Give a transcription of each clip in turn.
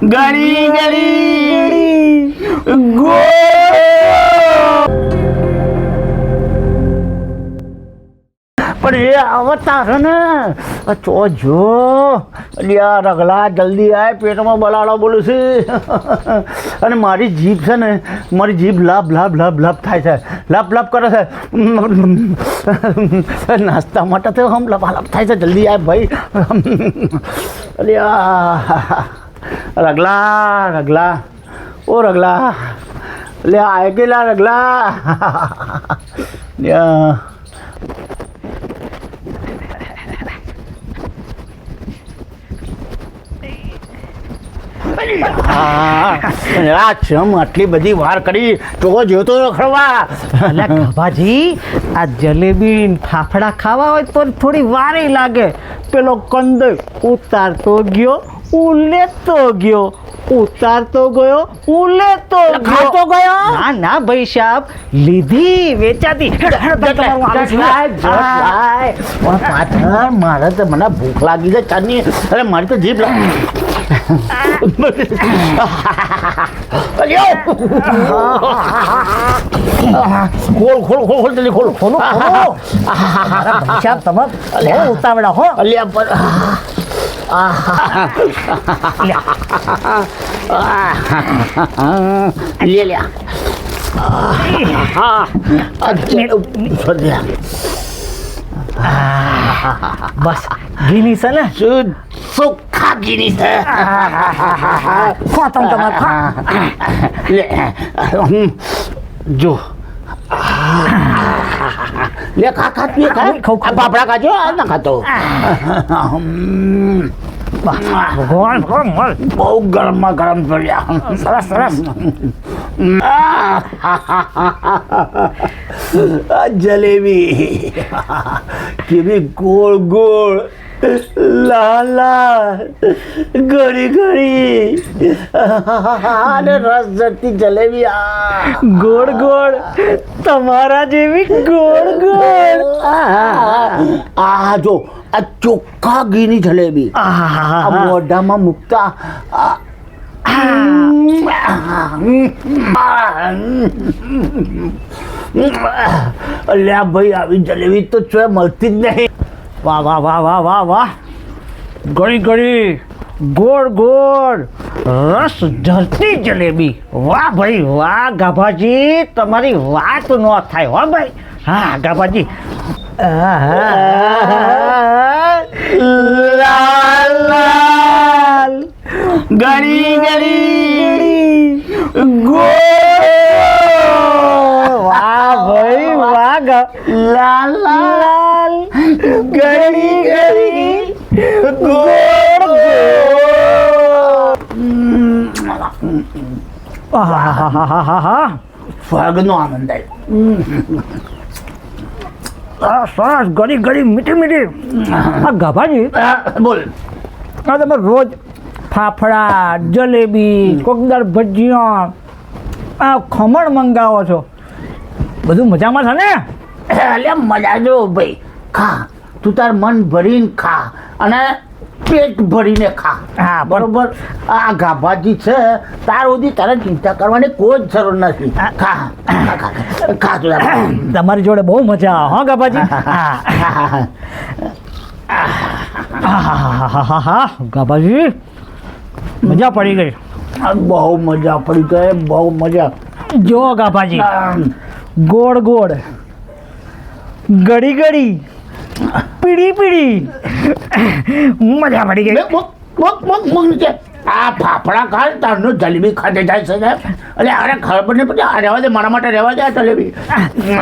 ગળી ગળી ગો પણ એ આવતા છે ને ચો જો યાર રગલા જલ્દી આય પેટમાં બલાડો બોલું છે અને મારી જીભ છે ને મારી જીભ લાભ લાભ લાભ લાભ થાય છે લાભ લાભ કરે છે નાસ્તા માટે તો હમ લાભ થાય છે જલ્દી આય ભાઈ અલ્યા રગલા રગલા ઓ રગલા લે આય ગયેલા રગલા આટલી બધી વાર કરી તો જોતો રખડવા ભાજી આ જલેબી ફાફડા ખાવા હોય તો થોડી વાર લાગે પેલો કંદ ઉતારતો ગયો ઉલેતો ગયો ઉતારતો ગયો ઉલેતો ખાતો ગયો ના ના ભાઈ સાહેબ લીધી વેચાતી મારે તો મને ભૂખ લાગી છે ચાની અરે મારી તો જીભ ખોલ ખોલ ખોલ ખોલ જલ્દી ખોલ ખોલો સાહેબ તમે ઉતાવળા હો અલ્યા પર લે બસ ઘીની છે ને ચોખ્ખા ઘીની છે ખો તમે તમારે જો લે ખા ખા તું ખા પાપડા ખાજો ના ખાતો બહુ ગરમમાં ગરમ પડ્યા સરસ સરસ જલેબી કેવી ગોળ ગોળ લાલ લાલ ગળી ગળી અને રસ જતી જલેબી ગોળ ગોળ તમારા જેવી ગોળ ગોળ આ જો આ ચોખ્ખા ઘીની જલેબી આ મોઢામાં મૂકતા અલ્યા ભાઈ આવી જલેબી તો છે મળતી જ નહીં વાહ વાહ વાહ વાહ વાહ વાહ ગળી ગળી ગોળ ગોળ રસ ઝરતી જલેબી વાહ ભાઈ વાહ ગાભાજી તમારી વાત ન થાય હો ભાઈ હા ગાભાજી લાલ લાલ ગળી ગળી ગોળ વાહ ભાઈ વાહ લાલ લાલ ગળી ગળી ગોળ સ્વર્ગનો આનંદ સરસ ગળી ગળી મીઠી મીઠી આ ગાભાજી બોલ આ તમે રોજ ફાફડા જલેબી કોકદાર ભજીયા આ ખમણ મંગાવો છો બધું મજામાં છે ને એટલે મજા જો ભાઈ ખા તું તાર મન ભરીને ખા અને પેટ ભરીને ખા હા બરોબર આ ગાભાજી છે તાર સુધી તારે ચિંતા કરવાની કોઈ જ જરૂર નથી ખા ખા ખા ખા તું તમારી જોડે બહુ મજા આવે હા ગાભાજી હા ગાભાજી મજા પડી ગઈ બહુ મજા પડી ગઈ બહુ મજા જો ગાભાજી ગોળ ગોળ ગળી ગળી પીડી પીડી મજા પડી ગઈ આ ફાફડા ખા તારનો જલેબી ખાતે જાય છે એટલે અરે ખબર નહીં પડે રહેવા દે મારા માટે રહેવા દે આ જલેબી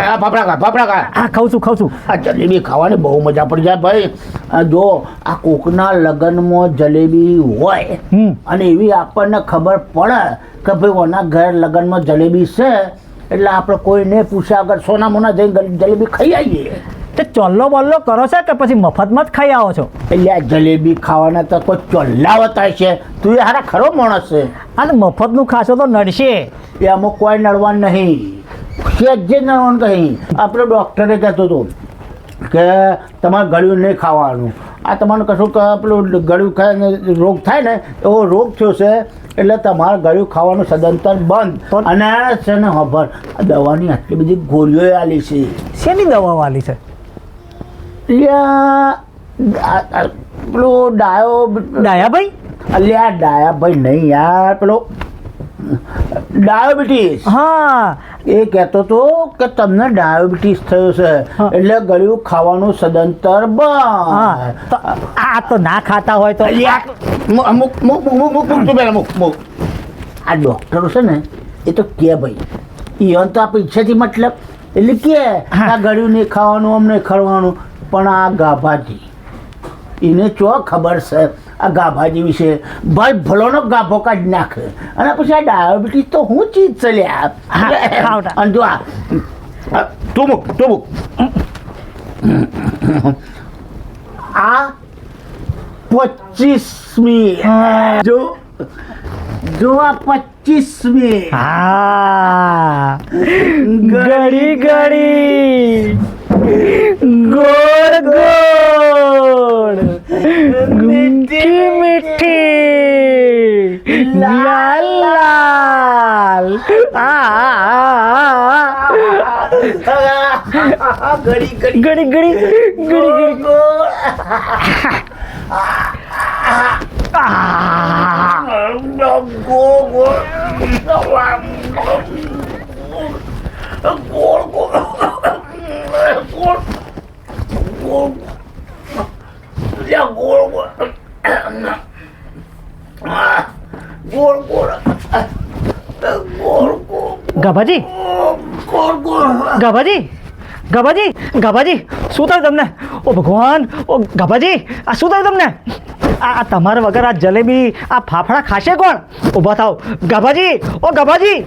આ ફાફડા ખા હા ખાઉં છું આ જલેબી ખાવાની બહુ મજા પડી જાય ભાઈ જો આ કોકના લગ્નમાં જલેબી હોય અને એવી આપણને ખબર પડે કે ભાઈ ઓના ઘર લગ્નમાં જલેબી છે એટલે આપણે કોઈને પૂછ્યા આગળ સોના મોના જઈને જલેબી ખાઈ આવીએ તે ચોલ્લો બોલ્લો કરો છો કે પછી મફતમાં જ ખાઈ આવો છો એટલે આ જલેબી ખાવાના તો કોઈ ચોલ્લાવત છે તું એ હારા ખરો માણસ છે અને મફતનું ખાશો તો નડશે એમાં કોઈ નડવાનું નહીં સેજ જે નડવાનું કહી આપણે ડૉક્ટરે કહેતો હતો કે તમારે ગળ્યું નહીં ખાવાનું આ તમારે કશું પેલું ગળ્યું ખાય રોગ થાય ને એવો રોગ થયો છે એટલે તમારે ગળ્યું ખાવાનું સદંતર બંધ. અને છે ને ખબર આ દવાની આટલી બધી ગોળીઓ આલી છે. શેની દવા વાલી છે? પેલો ડાયાભાઈ? અલ્યા ડાયાભાઈ નહીં યાર, પેલો ડાયાબિટીસ. હા, એ કહેતો હતો કે તમને ડાયાબિટીસ થયો છે એટલે ગળ્યું ખાવાનું સદંતર બંધ. તો આ તો ના ખાતા હોય તો અમુક આ ડોક્ટરો છે ને એ તો કે ભાઈ ઈવન તો આ પૈસાથી મતલબ એટલે કે આ ગળ્યું નહીં ખાવાનું અમને ખરવાનું. પણ આ ગાભાજી એને ચો ખબર છે આ ગાભાજી વિશે ભાઈ ભલોનો ગાભો કાઢી નાખે. અને પછી આ ડાયાબિટીસ તો હું ચીજ છે લ્યા. અને જો આ તું મૂક આ 25મી જો આ 25મી. હા, ગળી ગોળ ગોળ મીઠી મીઠી લાલ લાલ. ગળી ગાભાજી શું થયું તમને? ઓ ભગવાન, ઓ ગાભાજી આ શું થયું તમને? આ તમારા વગર આ જલેબી આ ફાફડા ખાશે કોણ? ઊભા થાવ ગાભાજી. ઓ ગાભાજી,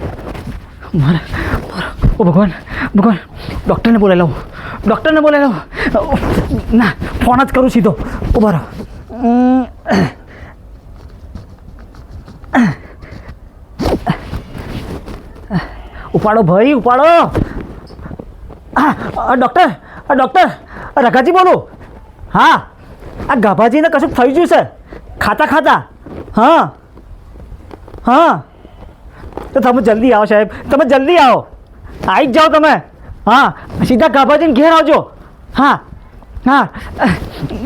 ઓ ભગવાન ડૉક્ટરને બોલાવી લઉં. ના, ફોન જ કરું સીધો. ઊભા રહો. ઉપાડો ભાઈ, ઉપાડો. હા ડૉક્ટર રઘાજી બોલું. હા, આ ગાભાજીને કશું થઈ ગયું છે ખાતા. હા, તો તમે જલ્દી આવો સાહેબ, તમે જલ્દી આવો. આવી જ જાઓ તમે. હા, સીધા ગાભાજીને ઘેર આવજો. હા,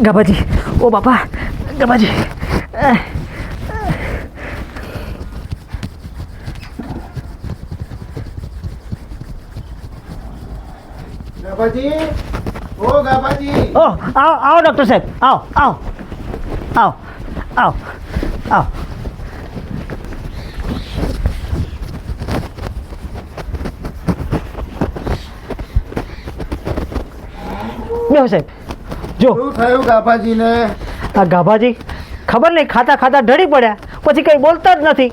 ગાભાજી. ઓ બાપા, ગાભાજી. આવો ડૉક્ટર સાહેબ, આવો. બેહો સાહેબ. જો શું થયું ગાભાજીને? આ ગાભાજી ખબર નહીં ખાતા ઢળી પડ્યા, પછી કંઈ બોલતા જ નથી.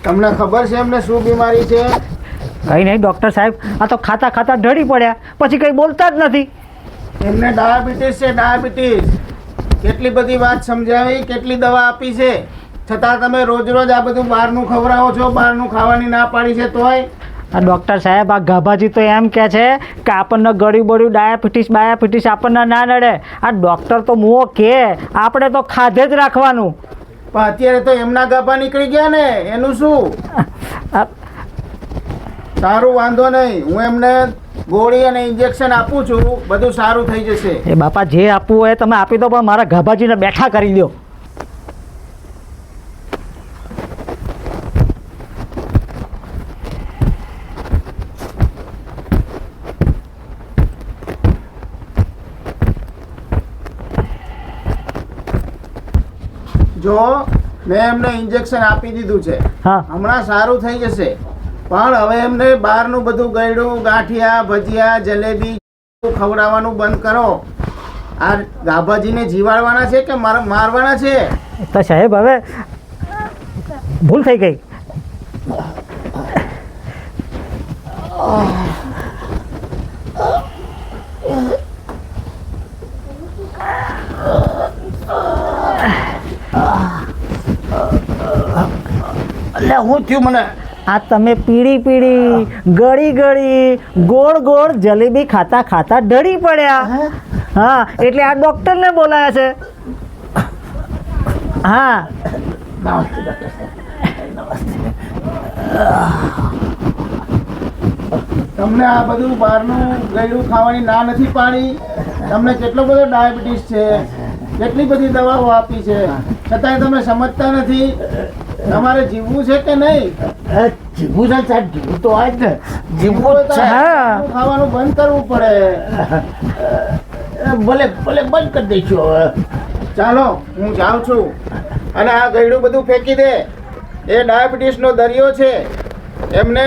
તમને ખબર છે એમને શું બીમારી છે? કંઈ નહીં ડૉક્ટર સાહેબ, આ તો ખાતા ઢળી પડ્યા, પછી કંઈ બોલતા જ નથી. એમને ડાયાબિટીસ છે, ડાયાબિટીસ. કેટલી બધી વાત સમજાવી, કેટલી દવા આપી છે, છતાં તમે રોજ આ બધું બહારનું ખવડાવો છો, બહારનું ખાવાની ના પાડી છે તોય. આ ડૉક્ટર સાહેબ, આ ગાભાજી તો એમ કહે છે કે આપણને ગળ્યું ડાયાબિટીસ આપણને ના નડે. આ ડૉક્ટર તો મુઓ કે આપણે તો ખાધે જ રાખવાનું. પણ અત્યારે તો એમના ગાભા નીકળી ગયા ને, એનું શું? સારું, વાંધો નહીં, હું એમને ગોળી અને ઇન્જેક્શન આપું છું, બધું સારું થઈ જશે. એ બાપા જે આપવું હોય તમે આપી દો, પણ મારા ગાભાજીને બેઠા કરી દો. જો મેં એમને ઇન્જેક્શન આપી દીધું છે, હા, હમણાં સારું થઈ જશે. પણ હવે એમને બહારનું બધું ગળ્યું, ગાંઠિયા, ભજીયા, જલેબી ખવડાવવાનું બંધ કરો. આ ગાભાજીને જીવાડવાના છે કે મારવાના છે? તો સાહેબ હવે ભૂલ થઈ ગઈ. એટલે હું થયું મને આ તમે પીળી પીળી ગળી ગળી ગોળ ગોળ જલેબી ખાતા ખાતા ઢળી પડ્યા. હા એટલે આ ડોક્ટરને બોલાયા છે. હા નમસ્તે ડૉક્ટર સાહેબ. નમસ્તે. તમને આ બધું બહારનું ગળ્યું ખાવાની ના નથી પાડી. તમને કેટલો બધો ડાયાબિટીસ છે, કેટલી બધી દવાઓ આપી છે, છતાંય તમે સમજતા નથી. તમારે જીવવું છે કે નહીં? જીવું છે સાહેબ, જીવું તો હોય જ ને. જીવવું જ છે. બહારનું ખાવાનું બંધ કરવું પડે. ભલે ભલે બંધ કરી દઈશું હવે. ચાલો હું જાઉં છું. અને આ ગળ્યું બધું ફેંકી દે. એ ડાયાબિટીસનો દરિયો છે, એમને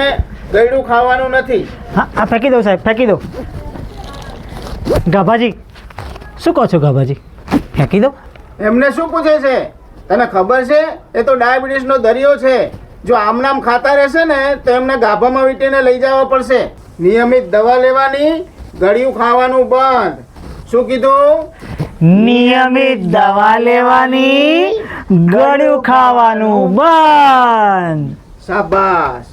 ગળ્યું ખાવાનું નથી. હા આ ફેંકી દો સાહેબ, ફેંકી દો. ગાભાજી શું કહો છો ગાભાજી? ફેંકી દો. એમને શું પૂછે છે? તને ખબર છે એ તો ડાયાબિટીસનો દરિયો છે. જો આમ નામ ખાતા રહેશે ને તો એમને ગાભામાં વીંટીને લઈ જવા પડશે. નિયમિત દવા લેવાની, ગળ્યું ખાવાનું બંધ. શું કીધું? નિયમિત દવા લેવાની, ગળ્યું ખાવાનું બંધ. શાબાશ.